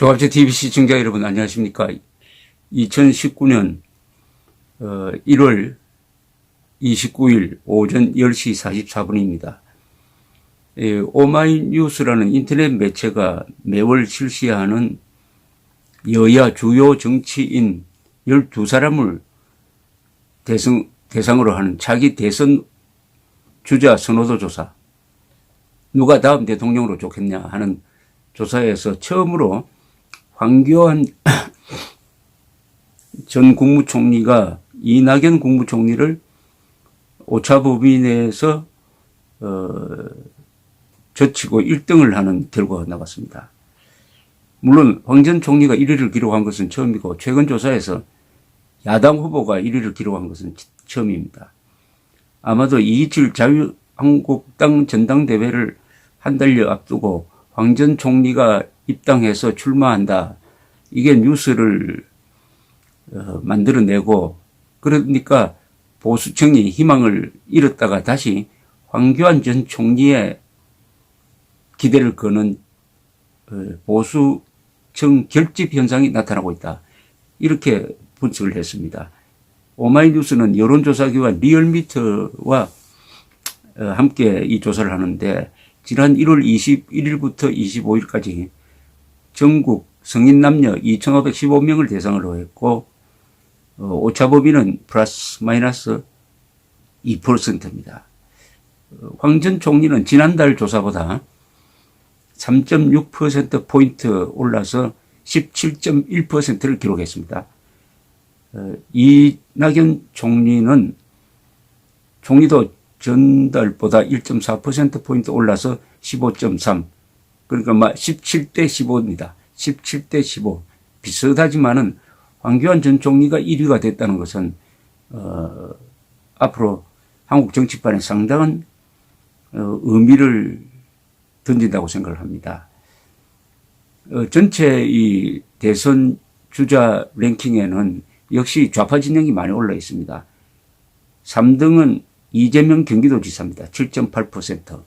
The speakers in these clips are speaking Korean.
조갑제 TV 시청자 여러분 안녕하십니까. 2019년 1월 29일 오전 10시 44분입니다. 오마이뉴스라는 인터넷 매체가 매월 실시하는 여야 주요 정치인 12사람을 대상으로 하는 차기 대선 주자 선호도 조사, 누가 다음 대통령으로 좋겠냐 하는 조사에서 처음으로 황교안 전 국무총리가 이낙연 국무총리를 오차범위 내에서 젖히고 1등을 하는 결과가 나왔습니다. 물론 황 전 총리가 1위를 기록한 것은 처음이고 최근 조사에서 야당 후보가 1위를 기록한 것은 처음입니다. 아마도 227 자유한국당 전당대회를 한 달여 앞두고 황 전 총리가 입당해서 출마한다, 이게 뉴스를 만들어내고, 그러니까 보수층이 희망을 잃었다가 다시 황교안 전 총리의 기대를 거는 보수층 결집 현상이 나타나고 있다, 이렇게 분석을 했습니다. 오마이뉴스는 여론조사기관 리얼미터와 함께 이 조사를 하는데, 지난 1월 21일부터 25일까지 전국 성인 남녀 2,515명을 대상으로 했고, 오차범위는 플러스 마이너스 2%입니다. 황 전 총리는 지난달 조사보다 3.6%포인트 올라서 17.1%를 기록했습니다. 이낙연 총리도 전달보다 1.4%포인트 올라서 15.3, 그러니까 17대 15입니다. 17대 15. 비슷하지만은 황교안 전 총리가 1위가 됐다는 것은 앞으로 한국 정치판에 상당한 의미를 던진다고 생각을 합니다. 전체 이 대선 주자 랭킹에는 역시 좌파 진영이 많이 올라 있습니다. 3등은 이재명 경기도지사입니다. 7.8%.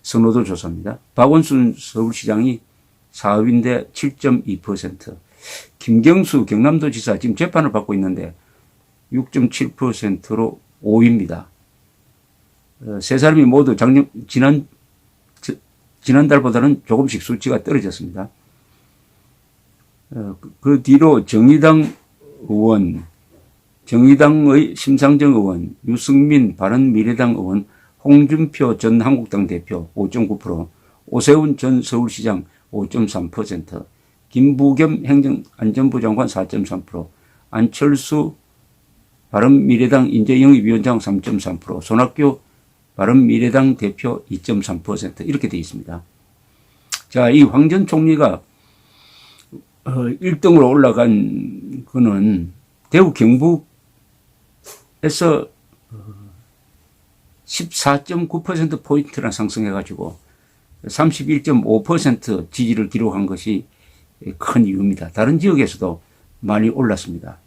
선호도 조사입니다. 박원순 서울시장이 4위인데 7.2%. 김경수 경남도지사 지금 재판을 받고 있는데 6.7%로 5위입니다. 세 사람이 모두 지난달보다는 조금씩 수치가 떨어졌습니다. 그 뒤로 정의당 의원, 정의당의 심상정 의원, 유승민 바른미래당 의원, 홍준표 전 한국당 대표 5.9%, 오세훈 전 서울시장 5.3%, 김부겸 행정안전부 장관 4.3%, 안철수 바른미래당 인재영입위원장 3.3%, 손학규 바른미래당 대표 2.3% 이렇게 되어 있습니다. 자, 이 황 전 총리가 1등으로 올라간 거는 대구 경북에서 14.9%포인트나 상승해가지고 31.5% 지지를 기록한 것이 큰 이유입니다. 다른 지역에서도 많이 올랐습니다.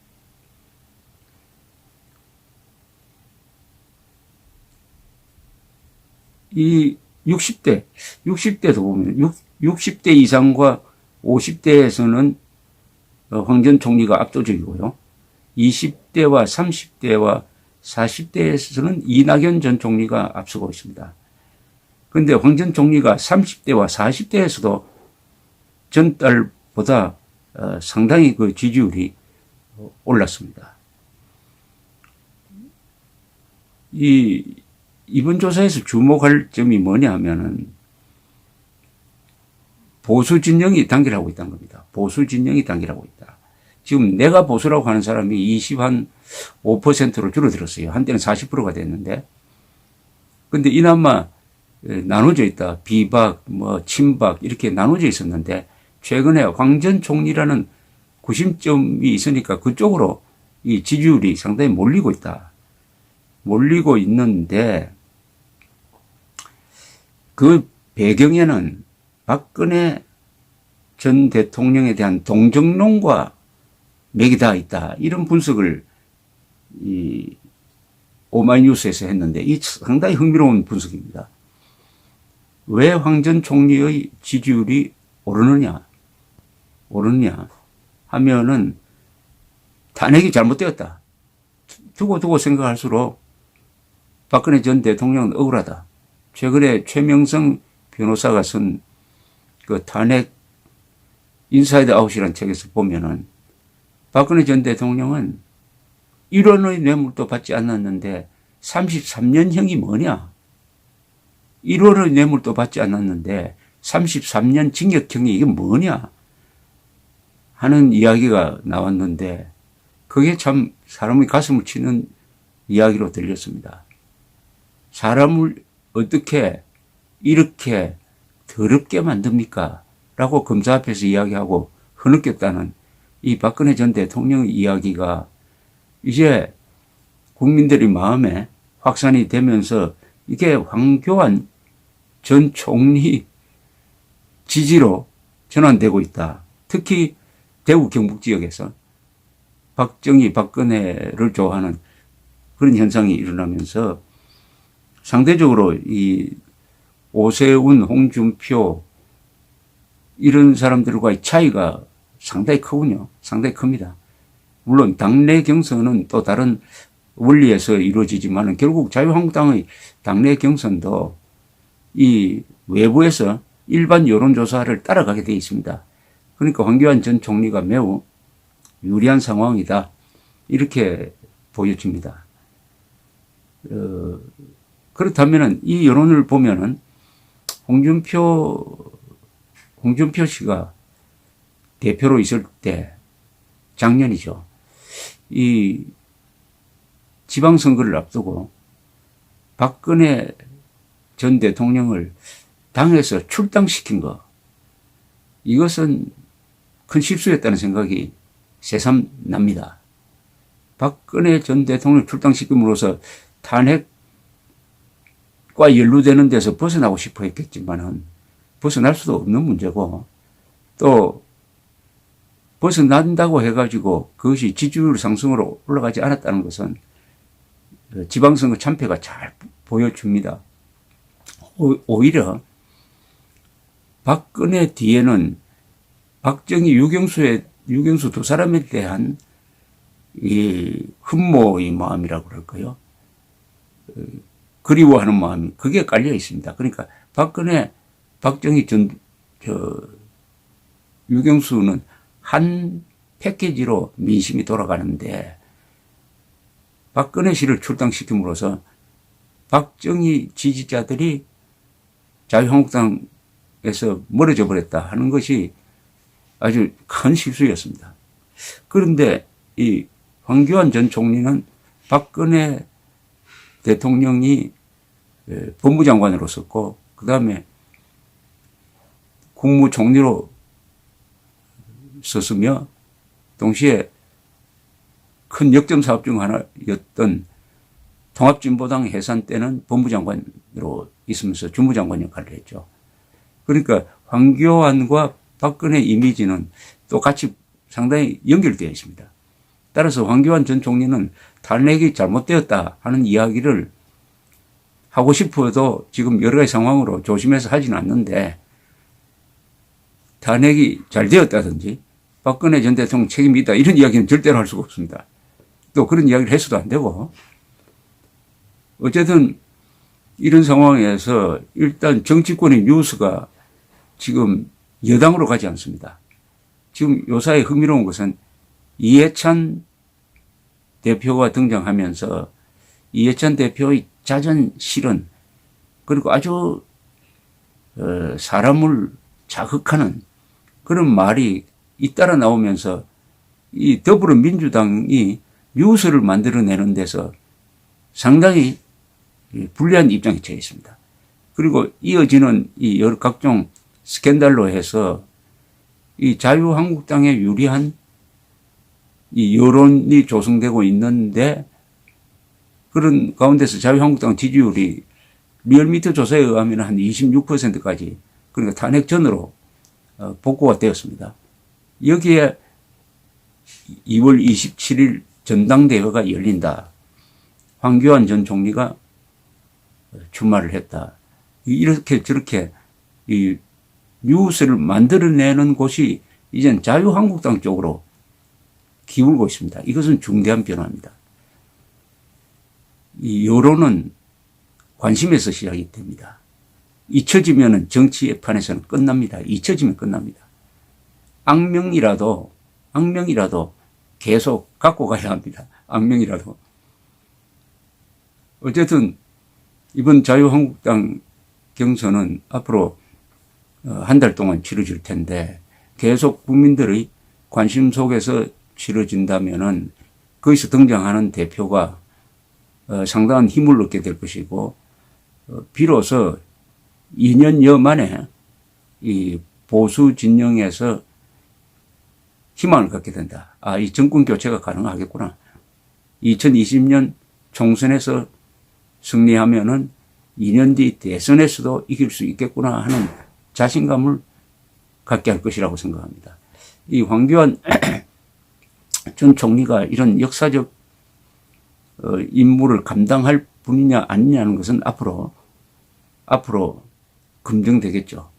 이 60대도 보면 60대 이상과 50대에서는 황 전 총리가 압도적이고요. 20대와 30대와 40대에서는 이낙연 전 총리가 앞서고 있습니다. 그런데 황 전 총리가 30대와 40대에서도 전달보다 상당히 그 지지율이 올랐습니다. 이번 조사에서 주목할 점이 뭐냐 하면은 보수 진영이 단결하고 있다는 겁니다. 보수 진영이 단결하고 있다. 지금 내가 보수라고 하는 사람이 25%로 줄어들었어요. 한때는 40%가 됐는데. 근데 이나마 나눠져 있다. 비박, 친박 이렇게 나눠져 있었는데 최근에 황 전 총리라는 구심점이 있으니까 그쪽으로 이 지지율이 상당히 몰리고 있다. 몰리고 있는데 그 배경에는 박근혜 전 대통령에 대한 동정론과 맥이 다 있다, 이런 분석을 이 오마이뉴스에서 했는데 이 상당히 흥미로운 분석입니다. 왜 황 전 총리의 지지율이 오르느냐? 오르느냐 하면은 탄핵이 잘못되었다. 두고 생각할수록 박근혜 전 대통령은 억울하다. 최근에 최명성 변호사가 쓴 그 탄핵 인사이드 아웃이라는 책에서 보면은 박근혜 전 대통령은 1원의 뇌물도 받지 않았는데 33년형이 뭐냐? 1원의 뇌물도 받지 않았는데 33년 징역형이 이게 뭐냐? 하는 이야기가 나왔는데 그게 참 사람의 가슴을 치는 이야기로 들렸습니다. 사람을 어떻게 이렇게 더럽게 만듭니까? 라고 검사 앞에서 이야기하고 흐느꼈다는 이 박근혜 전 대통령의 이야기가 이제 국민들의 마음에 확산이 되면서 이게 황교안 전 총리 지지로 전환되고 있다. 특히 대구 경북 지역에서 박정희, 박근혜를 좋아하는 그런 현상이 일어나면서 상대적으로 이 오세훈, 홍준표 이런 사람들과의 차이가 상당히 크군요. 상당히 큽니다. 물론 당내 경선은 또 다른 원리에서 이루어지지만 결국 자유한국당의 당내 경선도 이 외부에서 일반 여론조사를 따라가게 되어 있습니다. 그러니까 황교안 전 총리가 매우 유리한 상황이다. 이렇게 보여집니다. 그렇다면 이 여론을 보면은 홍준표 씨가 대표로 있을 때 작년이죠. 이 지방선거를 앞두고 박근혜 전 대통령을 당에서 출당시킨 거, 이것은 큰 실수였다는 생각이 새삼 납니다. 박근혜 전 대통령을 출당시킴으로써 탄핵과 연루되는 데서 벗어나고 싶어 했겠지만은 벗어날 수도 없는 문제고, 또 벗어난다고 해가지고 그것이 지지율 상승으로 올라가지 않았다는 것은 지방선거 참패가 잘 보여줍니다. 오히려 박근혜 뒤에는 박정희, 유경수 두 사람에 대한 이 흠모의 마음이라고 그럴까요? 그리워하는 마음이 그게 깔려 있습니다. 그러니까 박정희 유경수는 한 패키지로 민심이 돌아가는데 박근혜 씨를 출당시킴으로써 박정희 지지자들이 자유한국당에서 멀어져 버렸다 하는 것이 아주 큰 실수였습니다. 그런데 이 황교안 전 총리는 박근혜 대통령이 법무장관으로 썼고 그 다음에 국무총리로 썼으며 동시에 큰 역점 사업 중 하나였던 통합진보당 해산 때는 법무장관으로 있으면서 주무장관 역할을 했죠. 그러니까 황교안과 박근혜 이미지는 또 같이 상당히 연결되어 있습니다. 따라서 황교안 전 총리는 탄핵이 잘못되었다 하는 이야기를 하고 싶어도 지금 여러 가지 상황으로 조심해서 하지는 않는데 탄핵이 잘 되었다든지 박근혜 전 대통령 책임이 있다 이런 이야기는 절대로 할 수가 없습니다. 또 그런 이야기를 해서도 안 되고 어쨌든 이런 상황에서 일단 정치권의 뉴스가 지금 여당으로 가지 않습니다. 지금 요사이 흥미로운 것은 이해찬 대표가 등장하면서 이해찬 대표의 잦은 실언 그리고 아주 사람을 자극하는 그런 말이 잇따라 나오면서 이 더불어민주당이 뉴스를 만들어내는 데서 상당히 불리한 입장에 처해 있습니다. 그리고 이어지는 이 여러 각종 스캔들로 해서 이 자유한국당에 유리한 이 여론이 조성되고 있는데 그런 가운데서 자유한국당 지지율이 리얼미터 조사에 의하면 한 26%까지 그러니까 탄핵 전으로 복구가 되었습니다. 여기에 2월 27일 전당대회가 열린다. 황교안 전 총리가 출마를 했다. 이렇게 저렇게 이 뉴스를 만들어내는 곳이 이젠 자유한국당 쪽으로 기울고 있습니다. 이것은 중대한 변화입니다. 이 여론은 관심에서 시작이 됩니다. 잊혀지면 정치판에서는 끝납니다. 잊혀지면 끝납니다. 악명이라도 계속 갖고 가야 합니다. 악명이라도. 어쨌든 이번 자유한국당 경선은 앞으로 한 달 동안 치러질 텐데 계속 국민들의 관심 속에서 치러진다면은 거기서 등장하는 대표가 상당한 힘을 얻게 될 것이고 비로소 2년여 만에 이 보수 진영에서 희망을 갖게 된다. 아, 이 정권 교체가 가능하겠구나. 2020년 총선에서 승리하면은 2년 뒤 대선에서도 이길 수 있겠구나 하는 자신감을 갖게 할 것이라고 생각합니다. 이 황교안 전 총리가 이런 역사적 임무를 감당할 분이냐 아니냐는 것은 앞으로 검증되겠죠.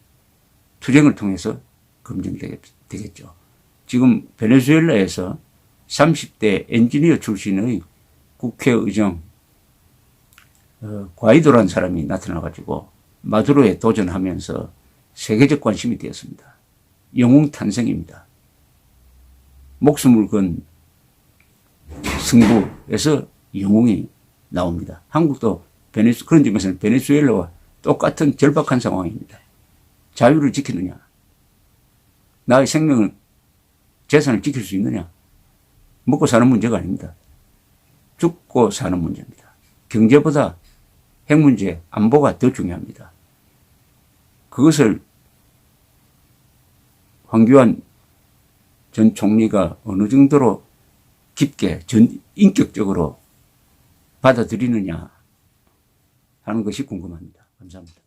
투쟁을 통해서 검증되겠죠. 지금 베네수엘라에서 30대 엔지니어 출신의 국회의장 과이도라는 사람이 나타나가지고 마두로에 도전하면서 세계적 관심이 되었습니다. 영웅 탄생입니다. 목숨을 건 승부에서 영웅이 나옵니다. 한국도 그런 점에서는 베네수엘라와 똑같은 절박한 상황입니다. 자유를 지키느냐, 나의 생명을, 재산을 지킬 수 있느냐, 먹고 사는 문제가 아닙니다. 죽고 사는 문제입니다. 경제보다 핵 문제, 안보가 더 중요합니다. 그것을 황교안 전 총리가 어느 정도로 깊게 인격적으로 받아들이느냐 하는 것이 궁금합니다. 감사합니다.